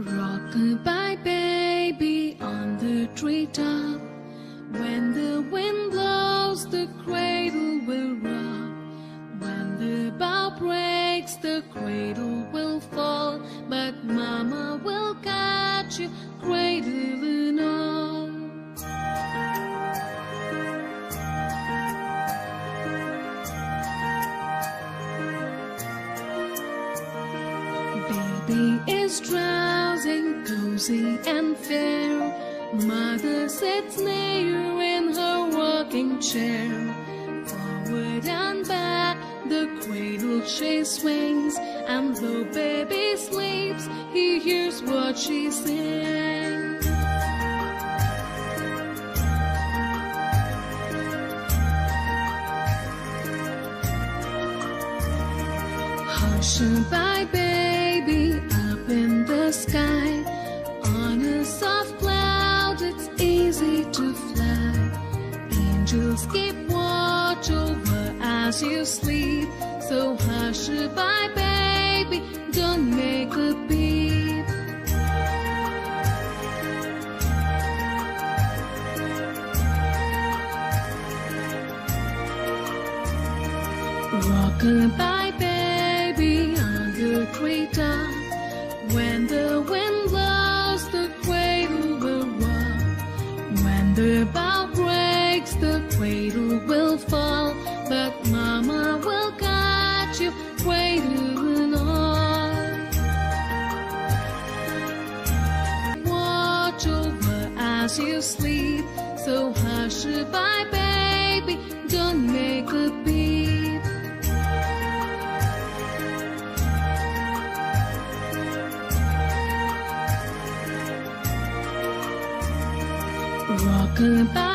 Rock-a-bye baby on the treetop. When the wind blows, the cradle will rock. When the bough breaks, the cradle will fall. But Mama will catch you, cradle and all. Baby is drowsing, cozy and fair. Mother sits near in her rocking chair. Forward and back, the cradle she swings. And though baby sleeps, he hears what she sings. Hush-a-bye baby up in the sky. On a soft cloud it's easy to fly. Angels keep watch over as you sleep. So hush-a-bye baby, don't make a peep. Rock-a-bye baby on the treetop. When the wind blows, the cradle will rock. When the bough breaks, the cradle will fall. But Mama will catch you, cradle and all. Watch over as you sleep. So hush-a-bye baby, don't make a peep. Rock-a-bye